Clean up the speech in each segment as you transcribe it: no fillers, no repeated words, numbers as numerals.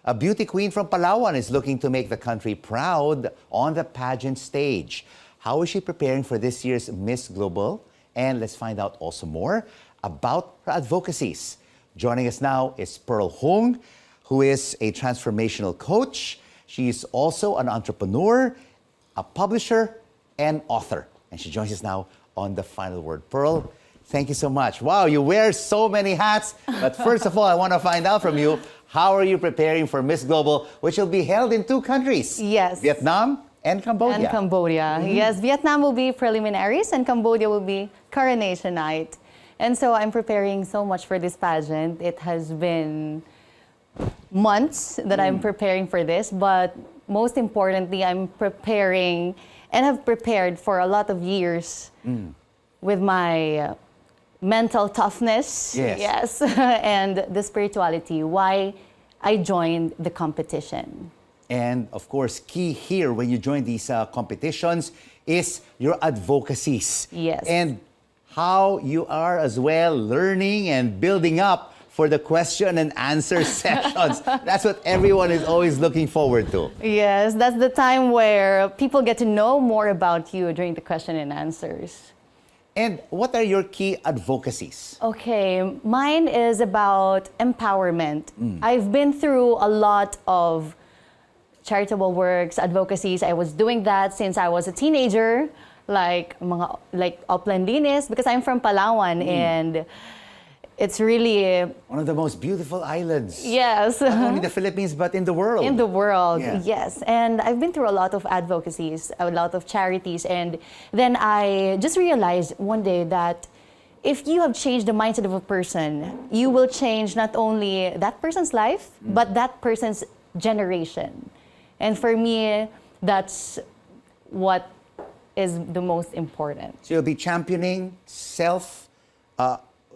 A beauty queen from Palawan is looking to make the country proud on the pageant stage. How is she preparing for this year's Miss Global? And let's find out also more about her advocacies. Joining us now is Pearl Hung, who is a transformational coach. She is also an entrepreneur, a publisher, and author. And she joins us now on The Final Word. Pearl, thank you so much. Wow, you wear so many hats. But first of all, I want to find out from you, how are you preparing for Miss Global, which will be held in 2 countries? Yes. Vietnam and Cambodia. And Cambodia. Yes, Vietnam will be preliminaries and Cambodia will be coronation night. And so I'm preparing so much for this pageant. It has been months that I'm preparing for this, but most importantly, I'm preparing and have prepared for a lot of years with my mental toughness, yes, and the spirituality, why I joined the competition. And of course, key here when you join these competitions is your advocacies. Yes. And how you are as well learning and building up for the question and answer sessions. That's what everyone is always looking forward to. Yes, that's the time where people get to know more about you during the question and answers. And what are your key advocacies? Okay, mine is about empowerment. I've been through a lot of charitable works, advocacies. I was doing that since I was a teenager, like Oplandinis, because I'm from Palawan and it's really one of the most beautiful islands. Yes. Not only the Philippines, but in the world. In the world, Yeah. yes. And I've been through a lot of advocacies, a lot of charities. And then I just realized one day that if you have changed the mindset of a person, you will change not only that person's life, but that person's generation. And for me, that's what is the most important. So you'll be championing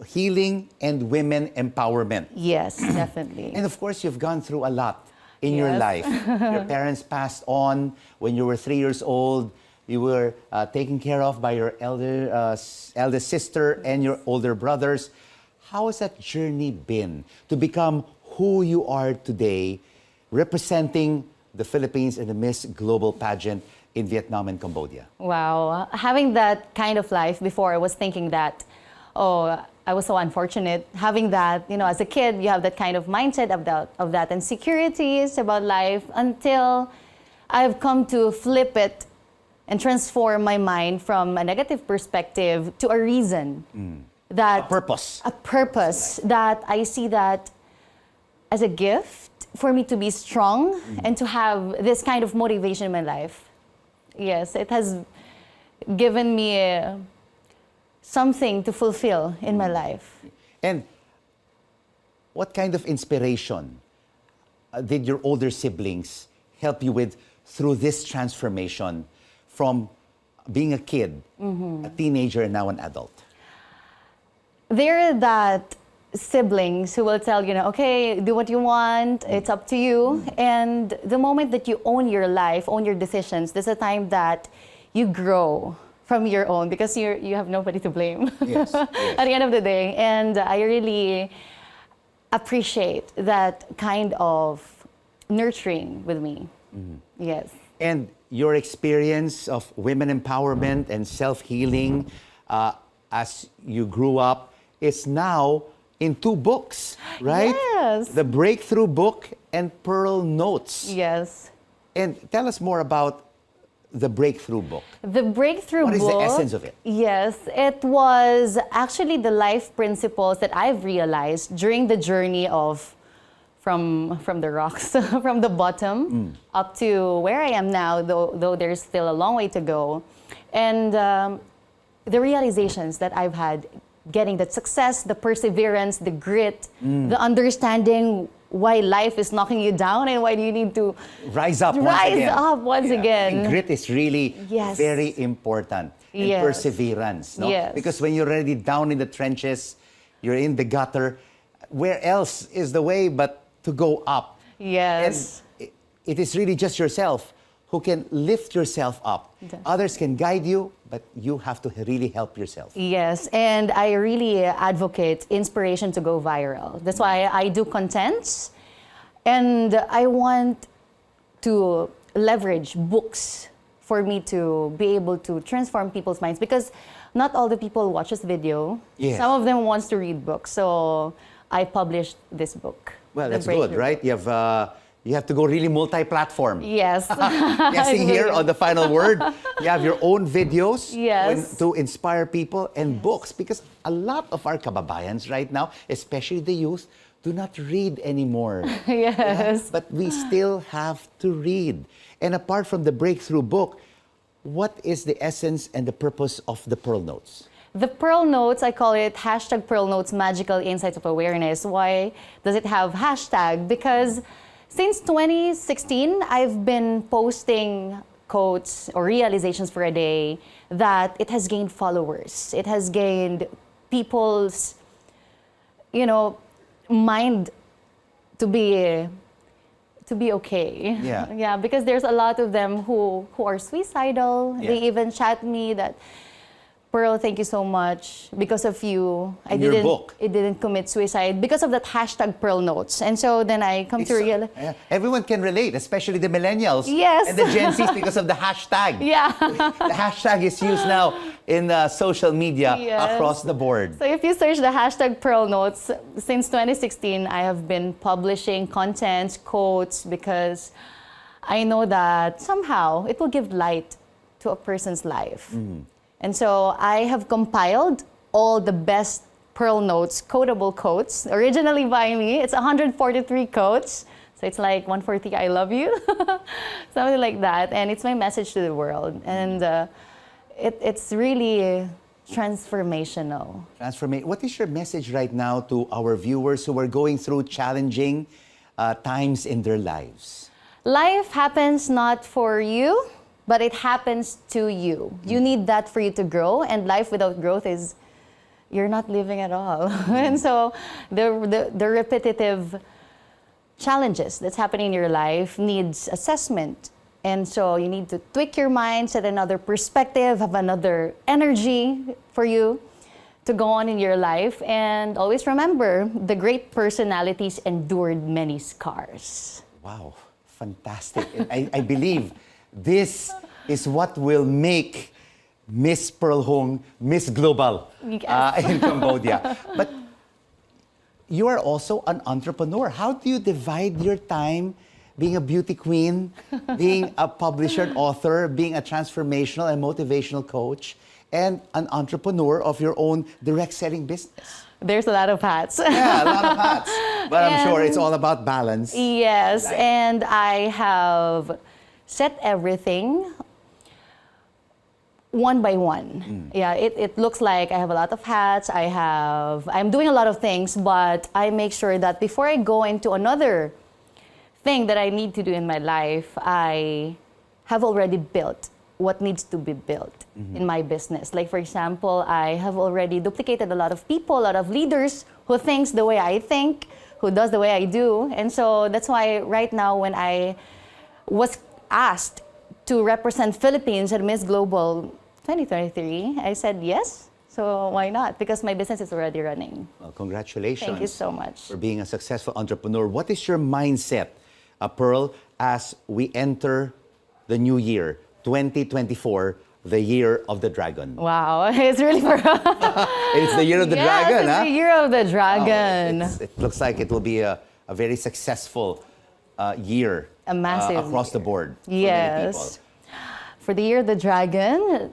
healing and women empowerment. Yes, definitely. And of course, you've gone through a lot in your Yes. life. Your parents passed on when you were 3 years old. You were taken care of by your eldest sister and your older brothers. How has that journey been to become who you are today, representing the Philippines in the Miss Global pageant in Vietnam and Cambodia? Wow. Having that kind of life before, I was thinking that, oh, I was so unfortunate. Having that, you know, as a kid, you have that kind of mindset of that insecurities about life until I've come to flip it and transform my mind from a negative perspective to a reason. That A purpose. A purpose that I see that as a gift for me to be strong and to have this kind of motivation in my life. Yes, it has given me something to fulfill in my life. And what kind of inspiration did your older siblings help you with through this transformation from being a kid, a teenager, and now an adult? There are that siblings who will tell you, okay, do what you want, it's up to you. And the moment that you own your life, own your decisions, there's a time that you grow from your own because you have nobody to blame Yes, yes. at the end of the day. And I really appreciate that kind of nurturing with me. Yes. And your experience of women empowerment and self-healing as you grew up is now in 2 books, right? Yes. The Breakthrough Book and Pearl Notes. Yes. And tell us more about the Breakthrough Book. The Breakthrough What is Book. the essence of it? Yes, it was actually the life principles that I've realized during the journey of from the rocks, from the bottom up to where I am now, though there's still a long way to go. And the realizations that I've had getting that success, the perseverance, the grit, the understanding why life is knocking you down and why do you need to Rise up once again. And grit is really Yes. very important. And Yes. perseverance, no? Yes. Because when you're already down in the trenches, you're in the gutter, where else is the way but to go up? Yes. And it is really just yourself who can lift yourself up. Others can guide you, but you have to really help yourself. Yes, and I really advocate inspiration to go viral. That's why I do contents And I want to leverage books for me to be able to transform people's minds, because not all the people watch this video. Yes. Some of them wants to read books. So I published this book. Well, The that's good, Breakthrough. right? You have to go really multi-platform. Yes. Guessing here on the final word, you have your own videos Yes. to inspire people, and books, because a lot of our kababayans right now, especially the youth, do not read anymore. Yes. But we still have to read. And apart from the Breakthrough book, what is the essence and the purpose of the Pearl Notes? The Pearl Notes, I call it hashtag Pearl Notes Magical Insights of Awareness. Why does it have hashtag? Because since 2016, I've been posting quotes or realizations for a day that it has gained followers. It has gained people's, mind to be okay. Yeah. Yeah, because there's a lot of them who are suicidal. Yeah. They even chat me that, Pearl, thank you so much. Because of you, And your book. I didn't commit suicide because of that hashtag Pearl Notes. And so then I come to realize, Yeah, everyone can relate, especially the millennials Yes. and the Gen Zs, because of the hashtag. yeah. The hashtag is used now in social media Yes. across the board. So if you search the hashtag Pearl Notes, since 2016, I have been publishing content, quotes, because I know that somehow it will give light to a person's life. And so I have compiled all the best Pearl Notes, quotable quotes, originally by me. It's 143 quotes. So it's like 140, I love you, something like that. And it's my message to the world. And it's really transformational. What is your message right now to our viewers who are going through challenging times in their lives? Life happens not for you, but it happens to you. You need that for you to grow, and life without growth is you're not living at all. And so the repetitive challenges that's happening in your life needs assessment. And so you need to tweak your mind, set another perspective, have another energy for you to go on in your life. And always remember, the great personalities endured many scars. Wow, fantastic. And I believe this is what will make Miss Pearl Hong Miss Global in Cambodia. But you are also an entrepreneur. How do you divide your time being a beauty queen, being a publisher and author, being a transformational and motivational coach, and an entrepreneur of your own direct selling business? There's a lot of hats. Yeah, a lot of hats. But I'm sure it's all about balance. Yes, and I have set everything one by one. Yeah, it looks like I have a lot of hats. I'm doing a lot of things, but I make sure that before I go into another thing that I need to do in my life, I have already built what needs to be built in my business. Like, for example, I have already duplicated a lot of people, a lot of leaders who thinks the way I think, who does the way I do. And so that's why right now, when I was asked to represent Philippines at Miss Global 2023, I said yes. So why not? Because my business is already running. Well, congratulations. Thank you so much. For being a successful entrepreneur. What is your mindset, Pearl, as we enter the new year, 2024, the year of the dragon? Wow, it's really for It's the year of the dragon, it's huh? the year of the dragon. It looks like it will be a very successful year. A massive across the board. For many Yes. people. For the year of the dragon,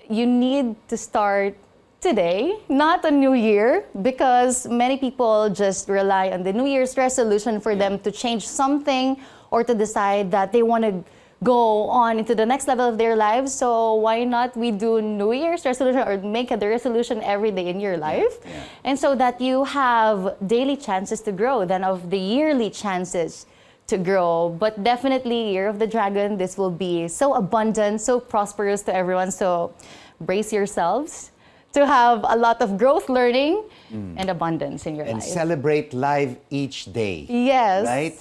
you need to start today, not a new year, because many people just rely on the New Year's resolution for them to change something or to decide that they want to go on into the next level of their lives. So why not we do New Year's resolution or make the resolution every day in your life? Yeah. And so that you have daily chances to grow than of the yearly chances to grow. But definitely, Year of the Dragon, this will be so abundant, so prosperous to everyone. So brace yourselves to have a lot of growth, learning, and abundance in your And life. celebrate life each day. Yes. Right?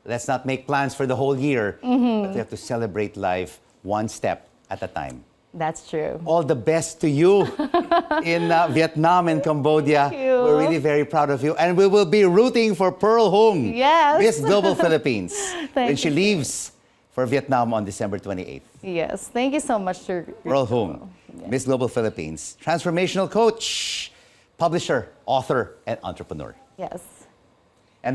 Let's not make plans for the whole year, but we have to celebrate life one step at a time. That's true. All the best to you in Vietnam and Cambodia. Thank you. We're really very proud of you. And we will be rooting for Pearl Hung, Yes. Miss Global Philippines, when Thank she you. leaves for Vietnam on December 28th. Yes. Thank you so much, Sir. Pearl Hung, Miss Global Philippines, transformational coach, publisher, author, and entrepreneur. Yes.